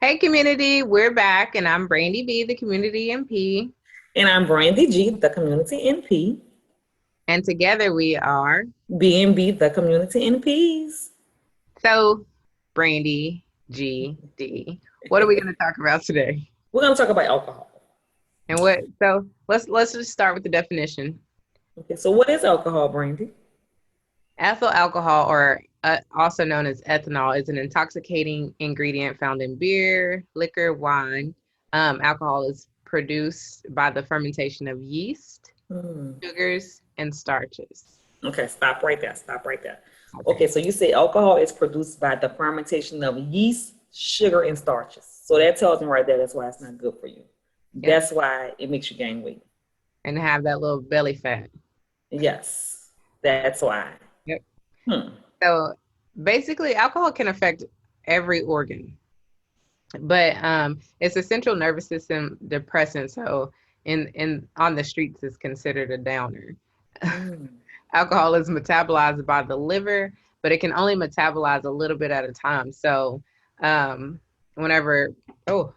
Hey community, we're back and I'm Brandi B, the community MP. And I'm Brandi G, the community NP. And together we are BNB, the community NPs. so Brandi G D. What are we going to talk about today? We're going to talk about alcohol. And what so let's just start with the definition. Okay, so what is alcohol, Brandi? Ethyl alcohol, or also known as ethanol, is an intoxicating ingredient found in beer, liquor, wine. Alcohol is produced by the fermentation of yeast, Hmm. sugars, and starches. Okay, stop right there. Stop right there. Okay. Okay, so you say alcohol is produced by the fermentation of yeast, sugar, and starches. So that tells me right there that's why it's not good for you. Yep. That's why it makes you gain weight. And have that little belly fat. Yes, that's why. Yep. Hmm. So basically, alcohol can affect every organ, but it's a central nervous system depressant. So in on the streets, is considered a downer. Hmm. Alcohol is metabolized by the liver, but it can only metabolize a little bit at a time. So um, whenever oh,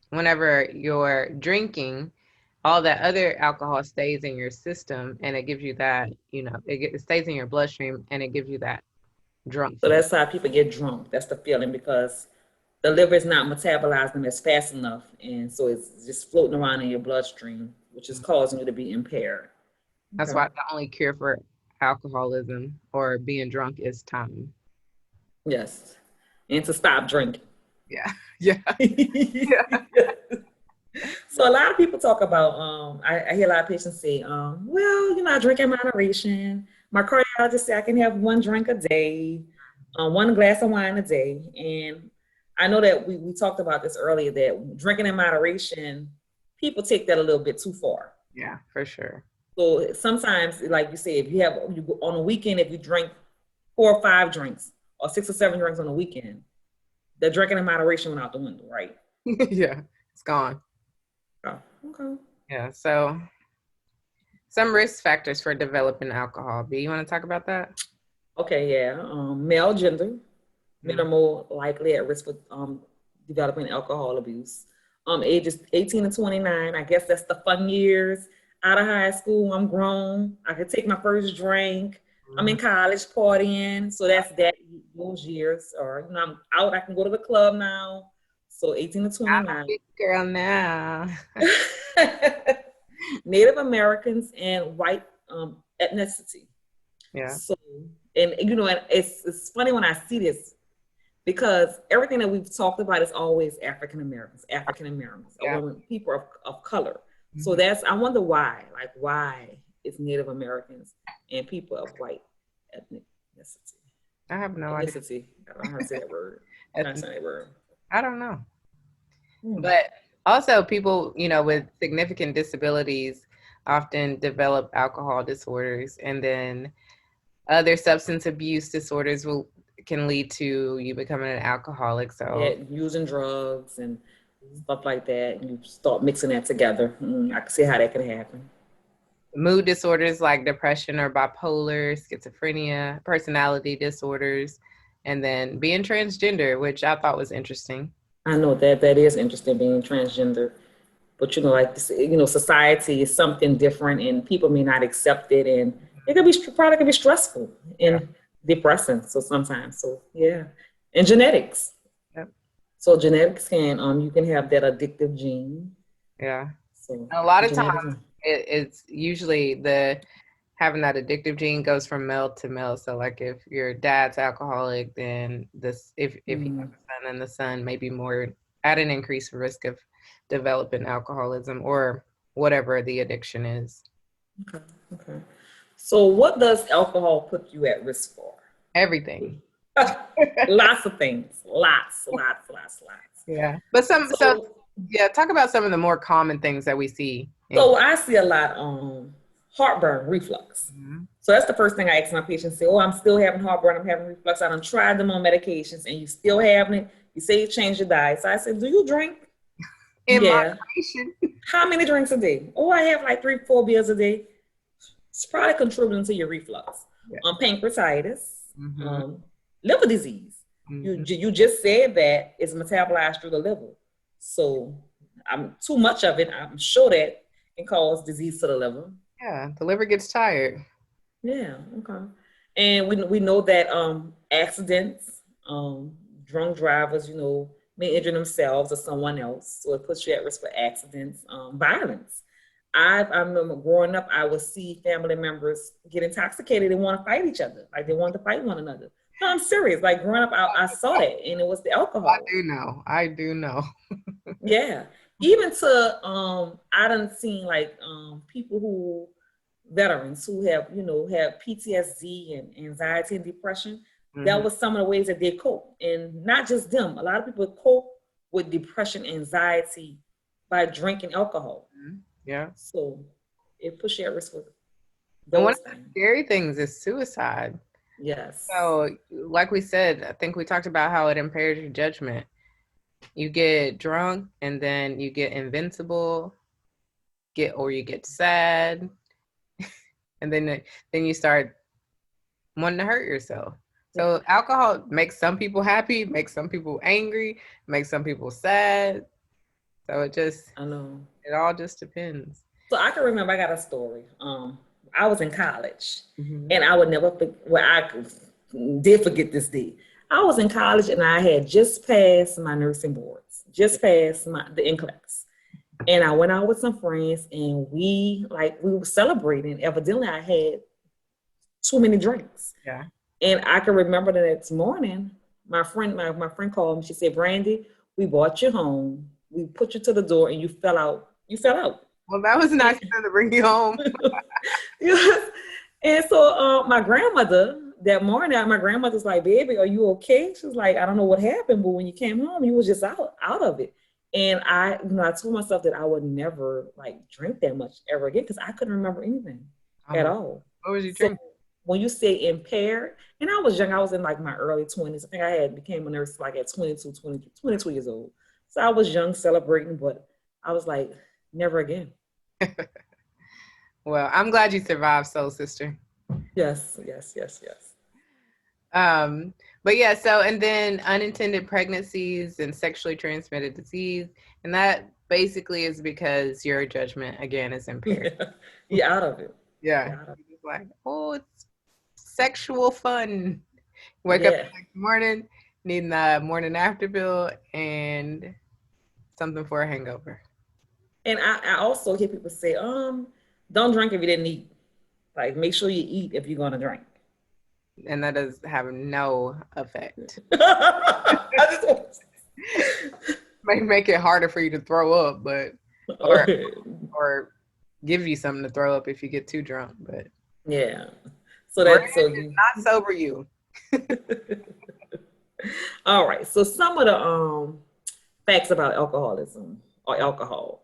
whenever you're drinking, all that other alcohol stays in your system, and it gives you that it stays in your bloodstream, and it gives you that drunk So feeling. that's how people get drunk. That's the feeling because the liver is not metabolizing them as fast enough. And so it's just floating around in your bloodstream, which is causing you to be impaired. That's Okay. why the only cure for alcoholism or being drunk is time. Yes. And to stop drinking. Yeah. Yeah. Yeah. So a lot of people talk about, I hear a lot of patients say, well, I drink in moderation. My cardiologist said I can have one drink a day, one glass of wine a day. And I know that we talked about this earlier, that drinking in moderation, people take that a little bit too far. Yeah, for sure. So sometimes, like you say, if you have you go on a weekend, if you drink 4 or 5 drinks or 6 or 7 drinks on a weekend, the drinking in moderation went out the window, right? Yeah, it's gone. Oh, okay. Yeah. So some risk factors for developing alcohol. B, you want to talk about that? Okay, yeah. Male gender, men Mm. are more likely at risk for developing alcohol abuse. Ages 18 to 29, I guess that's the fun years. Out of high school, I'm grown. I could take my first drink. I'm Mhm. in college partying, so that's that those years. Or I'm out. I can go to the club now. So 18 to I'm a 29. big girl now. Native Americans and white ethnicity. Yeah. So, and it's funny when I see this because everything that we've talked about is always African Americans, or Yeah. women, people of color. So Mhm. I wonder why, like why it's Native Americans and people of white ethnicity. I have no idea. Ethnicity. I don't know how to say that word. I'm trying to Ethnic- say that word. I don't know. Hmm. But also, people, with significant disabilities often develop alcohol disorders, and then other substance abuse disorders can lead to you becoming an alcoholic. Yeah, So, using drugs and stuff like that, and you start mixing that together. I can see how that can happen. mood disorders like depression or bipolar, schizophrenia, personality disorders, and then being transgender, which I thought was interesting. I know that is interesting being transgender, but like society is something different, and people may not accept it, and it could be probably could be stressful Yeah. and depressing. So sometimes, so yeah, and genetics. Yep. So genetics can you can have that addictive gene. Yeah. So A lot of times genetics. it's usually the having that addictive gene goes from male to male. So like if your dad's alcoholic, then this if he has Mm, a son, then the son may be more at an increased risk of developing alcoholism or whatever the addiction is. okay. Okay. So what does alcohol put you at risk for? Everything. Lots of things. Lots. Yeah. But so So yeah, talk about some of the more common things that we see in So I see a lot heartburn, reflux. Mhm. So that's the first thing I ask my patients. Say, "Oh, I'm still having heartburn. I'm having reflux. I done tried them on medications, and you still having it. You say you changed your diet." So I said, "Do you drink?" In Yeah. moderation. How many drinks a day? Oh, I have like 3, 4 beers a day. It's probably contributing to your reflux. Yeah. Pancreatitis, Hmm. um, liver disease. You just said that it's metabolized through the liver. So too much of it, I'm sure that can cause disease to the liver. Yeah, the liver gets tired. Yeah, okay. And we know that accidents, drunk drivers, may injure themselves or someone else. So it puts you at risk for accidents, violence. I remember growing up, I would see family members get intoxicated and want to fight each other. Like they wanted to fight one another. No, I'm serious. Like growing up, I saw that, and it was the alcohol. I do know. Yeah. Even to I done seen like people who veterans who have PTSD and anxiety and depression. That was some of the ways that they cope. And not just them. A lot of people cope with depression, anxiety by drinking alcohol. Yeah. So it puts you at risk with And one those of the things. scary things is suicide. Yes. So, like we said, I think we talked about how it impairs your judgment. You get drunk and then you get invincible, or you get sad, and then you start wanting to hurt yourself. So alcohol makes some people happy, makes some people angry, makes some people sad. So I know. It all just depends. So I can remember I got a story. I was in college, and I would never forget. Well, I did forget this day. I was in college, and I had just passed my nursing boards, just passed the NCLEX, and I went out with some friends, and we were celebrating. Evidently, I had too many drinks. Yeah. And I can remember the next morning, my friend called me. She said, "Brandi, we brought you home. We put you to the door, and you fell out. You fell out." Well, that was nice of them to bring you home. Yes. And so my grandmother, that morning, my grandmother's like, "Baby, are you okay?" She was like, "I don't know what happened, but when you came home, you was just out of it." And I told myself that I would never drink that much ever again because I couldn't remember anything at all. What was you drinking? When you say impaired, and I was young, I was in my early 20s. I think I became a nurse at 22 years old. So I was young, celebrating, but I was like, never again. Well, I'm glad you survived, soul sister. Yes. But yeah, so and then unintended pregnancies and sexually transmitted disease, and that basically is because your judgment again is impaired. You're out of it. Yeah. It's like, oh, it's sexual fun. Wake up the next morning, needing the morning after pill and something for a hangover. And I also hear people say, don't drink if you didn't eat. Make sure you eat if you're going to drink. And that does have no effect. Might make it harder for you to throw up, but or give you something to throw up if you get too drunk. But yeah, so that's not sober you. All right. So some of the facts about alcoholism or alcohol.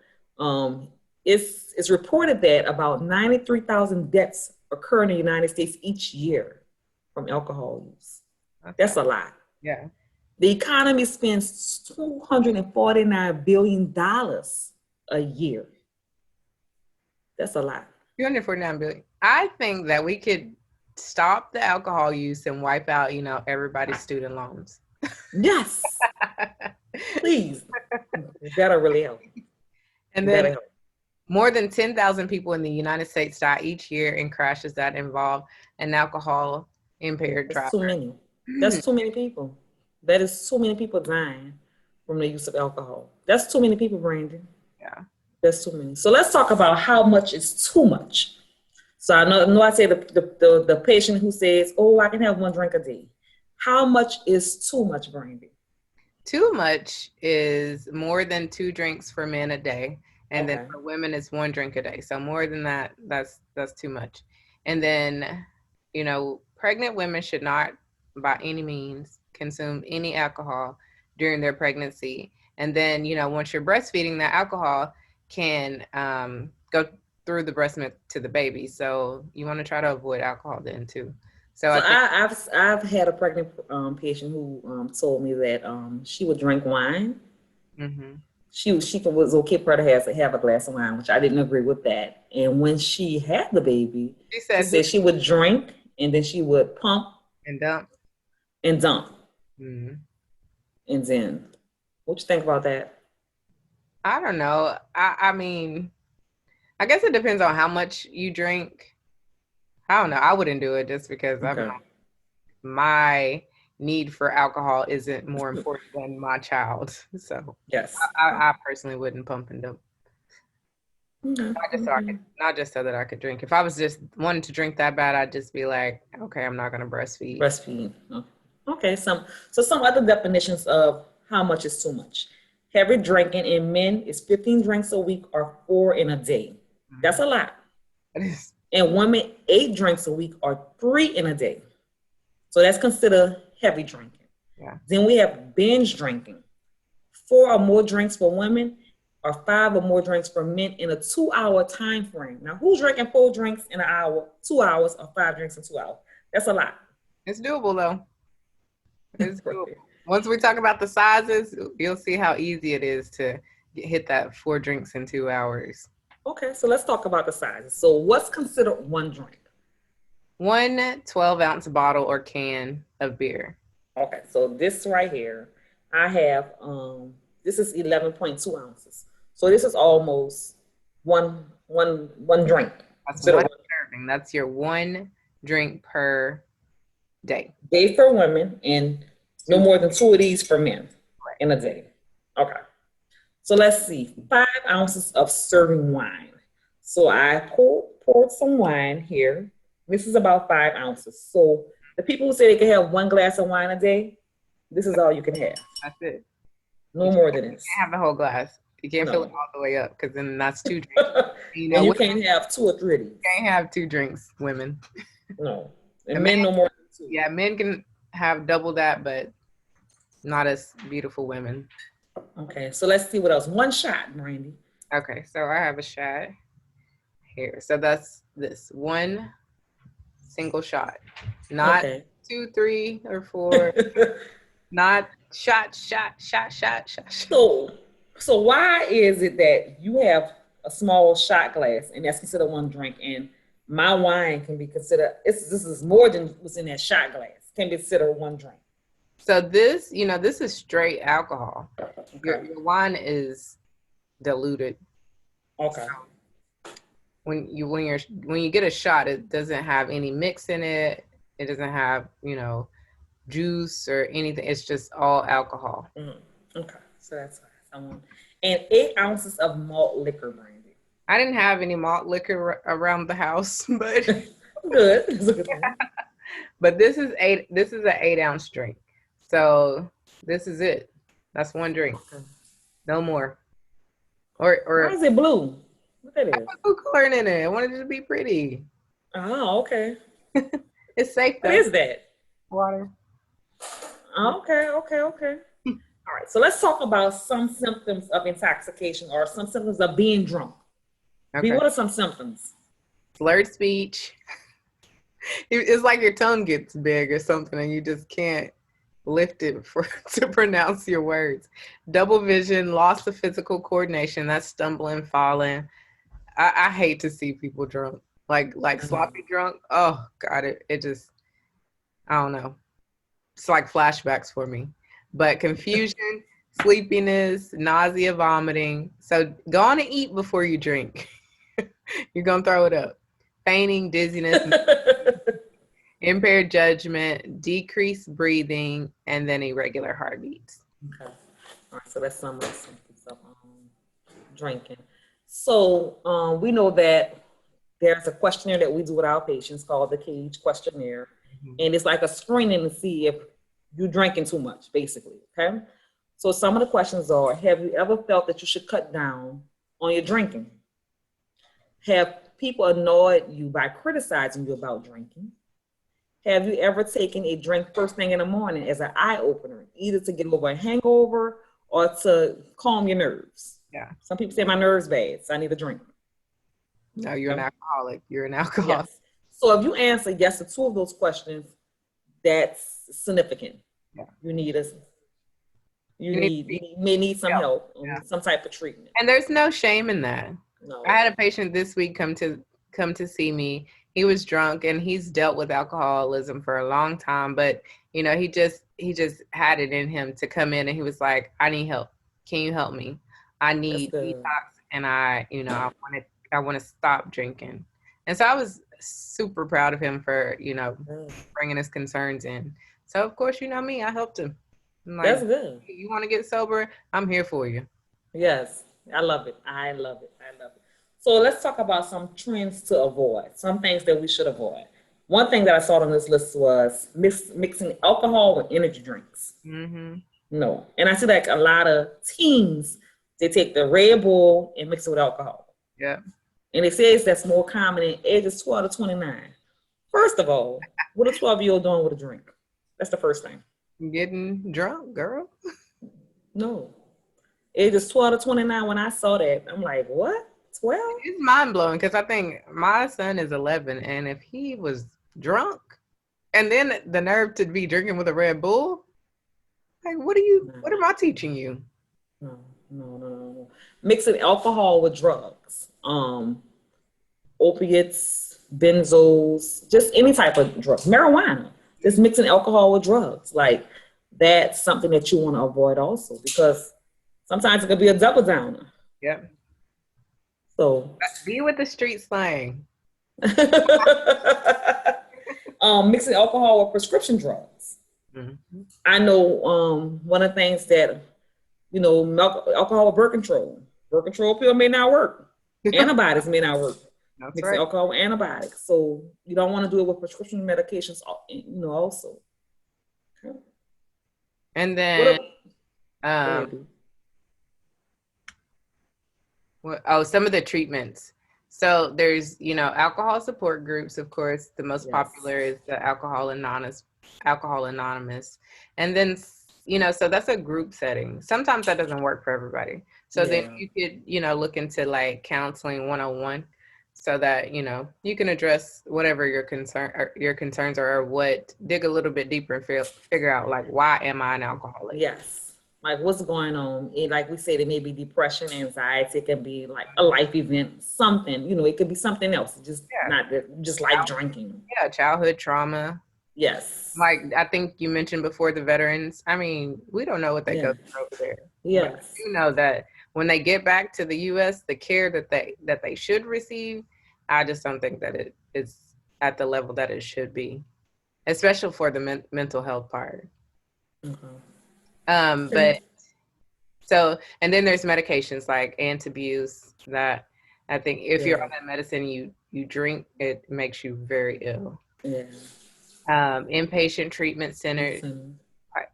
It's reported that about 93,000 deaths occur in the United States each year from alcohol use. Okay. That's a lot. Yeah. The economy spends $249 billion a year. That's a lot. $249 billion. I think that we could stop the alcohol use and wipe out, everybody's student loans. Yes. Please. That'll really help. And then more than 10,000 people in the United States die each year in crashes that involve an alcohol impaired driver. That's too many. That's too many people. That is too many people dying from the use of alcohol. That's too many people, Brandi. Yeah. That's too many. So let's talk about how much is too much. So I know I say the patient who says, "Oh, I can have one drink a day." How much is too much, Brandi? Too much is more than 2 drinks for men a day. And then for women, it's 1 drink a day. So more than that, that's too much. And then, pregnant women should not, by any means, consume any alcohol during their pregnancy. And then, once you're breastfeeding, that alcohol can go through the breast milk to the baby. So you want to try to avoid alcohol then too. So I've had a pregnant patient who told me that she would drink wine. Mm-hmm. She was okay for her to have a glass of wine, which I didn't agree with that. And when she had the baby, she said she would drink and then she would pump and dump. Mm. And then, what you think about that? I don't know. I mean, I guess it depends on how much you drink. I don't know. I wouldn't do it just because Okay. my need for alcohol isn't more important than my child. So Yes. I personally wouldn't pump and dump. Okay. Okay. Not just so that I could drink. If I was just wanting to drink that bad, I'd just be like, okay, I'm not gonna breastfeed. Breastfeeding. Oh. Okay. Some other definitions of how much is too much. Heavy drinking in men is 15 drinks a week or 4 in a day. That's a lot. It is. And women, 8 drinks a week or 3 in a day. So that's considered heavy drinking. Yeah. Then we have binge drinking. 4 or more drinks for women or 5 or more drinks for men in a 2-hour time frame. Now, who's drinking 4 drinks in an hour, 2 hours, or 5 drinks in 2 hours? That's a lot. It's doable though. It's doable. Once we talk about the sizes, you'll see how easy it is to hit that 4 drinks in 2 hours. Okay, so let's talk about the sizes. So what's considered one drink? 1 12-ounce bottle or can of beer. Okay, so this right here, I have, this is 11.2 ounces. So this is almost one drink. That's Considered one serving. That's your 1 drink per day. Day for women and no more than 2 of these for men in a day. Okay. So let's see, 5 ounces of serving wine. So I poured some wine here. This is about 5 ounces. So the people who say they can have 1 glass of wine a day, this is all you can have. That's it. No more than this. You can't have the whole glass. You can't fill it all the way up because then that's 2 drinks. And you can't have 2 or 3 of these. You can't have 2 drinks, women. No. And men no more than 2. Yeah, men can have double that, but not as beautiful women. Okay, so let's see what else. 1 shot, Brandi. Okay, so I have a shot here. So that's this 1 single shot, not 2, 3, or 4. Not shot. So why is it that you have a small shot glass and that's considered 1 drink, and my wine can be considered, this is more than what's in that shot glass, can be considered 1 drink? So this, this is straight alcohol. Okay. Your wine is diluted. Okay. So when you get a shot, it doesn't have any mix in it. It doesn't have, juice or anything. It's just all alcohol. Mm-hmm. Okay. So that's someone. And 8 ounces of malt liquor, Brandi. I didn't have any malt liquor around the house, but good. It's a good thing. But this is an 8-ounce drink. So this is it. That's 1 drink. No more. Or why is it blue? What that is? I put food coloring in it. I wanted it to be pretty. Oh, okay. It's safe though. What is that? Water. Okay. All right. So let's talk about some symptoms of intoxication or some symptoms of being drunk. Okay. What are some symptoms? Slurred speech. It's like your tongue gets big or something and you just can't lift it to pronounce your words. Double vision, loss of physical coordination, that's stumbling, falling. I hate to see people drunk, like sloppy drunk. Oh God, it just, I don't know. It's like flashbacks for me. But confusion, sleepiness, nausea, vomiting. So go on and eat before you drink. You're gonna throw it up. Fainting, dizziness, impaired judgment, decreased breathing, and then irregular heartbeats. Okay. All right. So that's some of the symptoms of drinking. So we know that there's a questionnaire that we do with our patients called the Cage Questionnaire. Mm-hmm. And it's like a screening to see if you're drinking too much, basically. Okay. So some of the questions are: have you ever felt that you should cut down on your drinking? Have people annoyed you by criticizing you about drinking? Have you ever taken a drink first thing in the morning as an eye opener, either to get over a hangover or to calm your nerves? Yeah. Some people say my nerves bad, so I need a drink. No, you're an alcoholic. You're an alcoholic. Yes. So if you answer yes to 2 of those questions, that's significant. Yeah. You may need some help, some type of treatment. And there's no shame in that. No. I had a patient this week come to see me. He was drunk and he's dealt with alcoholism for a long time, but he just he just had it in him to come in, and he was like, I need help. Can you help me? I need detox, and I want to stop drinking. And so I was super proud of him for, bringing his concerns in. So of course, you know me, I helped him. I'm like, that's good. You want to get sober? I'm here for you. Yes, I love it. I love it. So let's talk about some trends to avoid, some things that we should avoid. One thing that I saw on this list was mixing alcohol with energy drinks. Mm-hmm. No. And I see like a lot of teens, they take the Red Bull and mix it with alcohol. Yeah. And it says that's more common in ages 12 to 29. First of all, what a 12-year-old doing with a drink? That's the first thing. Getting drunk, girl. No. Ages 12 to 29, when I saw that, I'm like, what? 12? It's mind-blowing because I think my son is 11, and if he was drunk and then the nerve to be drinking with a Red Bull, like, what am I teaching you? No. Mixing alcohol with drugs, opiates, benzos, just any type of drug, marijuana, just mixing alcohol with drugs. Like, that's something that you want to avoid also, because sometimes it could be a double downer. Yep. So be with the street slang. Mixing alcohol with prescription drugs. Mm-hmm. I know one of the things that, alcohol with birth control. Birth control pill may not work. Antibiotics may not work. That's mixing right. Alcohol with antibiotics. So you don't want to do it with prescription medications, also. Okay. And then some of the treatments. So there's, alcohol support groups, of course. The most popular is the Alcohol Anonymous. And then, so that's a group setting. Sometimes that doesn't work for everybody. So then you could, look into like counseling 101 so that, you can address whatever your concerns are, or dig a little bit deeper and figure out like, why am I an alcoholic? Yes. Like, what's going on? And like we said, it may be depression, anxiety. It can be like a life event, something. It could be something else. Not just like drinking. Yeah, childhood trauma. Yes. Like I think you mentioned before, the veterans. I mean, we don't know what they go through over there. Yes. But you know that when they get back to the U.S., the care that they should receive, I just don't think that it is at the level that it should be, especially for the mental health part. Mm-hmm. And then there's medications like antabuse that I think if you're on that medicine, you drink, it makes you very ill. Yeah. Inpatient treatment centers,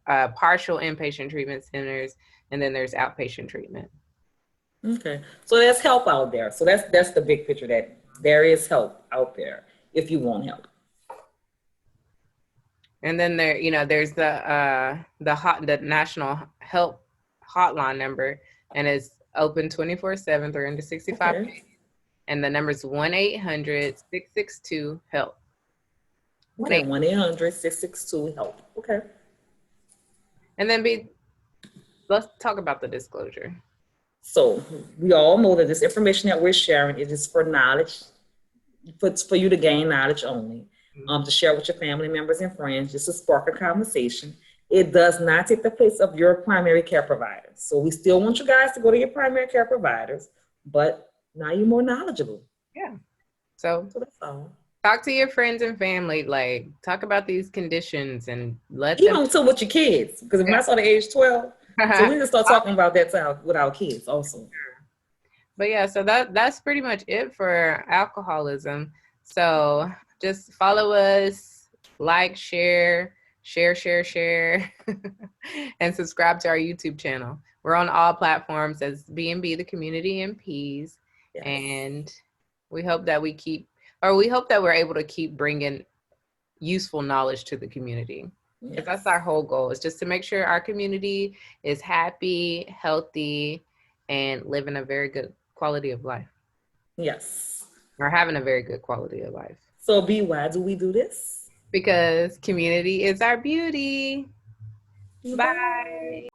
partial inpatient treatment centers, and then there's outpatient treatment. Okay. So there's help out there. So that's the big picture, that there is help out there if you want help. And then there's the National Help Hotline number, and it's open 24/7, 365 days. And the number is 1-800-662-HELP. 1-800-662-HELP. Okay. And then let's talk about the disclosure. So we all know that this information that we're sharing, it is for knowledge, for you to gain knowledge only. To share with your family members and friends, just to spark a conversation. It does not take the place of your primary care provider. So we still want you guys to go to your primary care providers, but now you're more knowledgeable. Yeah. So that's all. Talk to your friends and family, like talk about these conditions and let them. You don't talk with your kids, because when I saw the age 12, so we can start talking about that with our kids also. But yeah, so that's pretty much it for alcoholism. So just follow us, like, share, and subscribe to our YouTube channel. We're on all platforms as B&B, the Community MPs. Yes. And we hope that we're able to keep bringing useful knowledge to the community. Yes. That's our whole goal, is just to make sure our community is happy, healthy, and living a very good quality of life. Yes. Or having a very good quality of life. So, why do we do this? Because community is our beauty. Bye.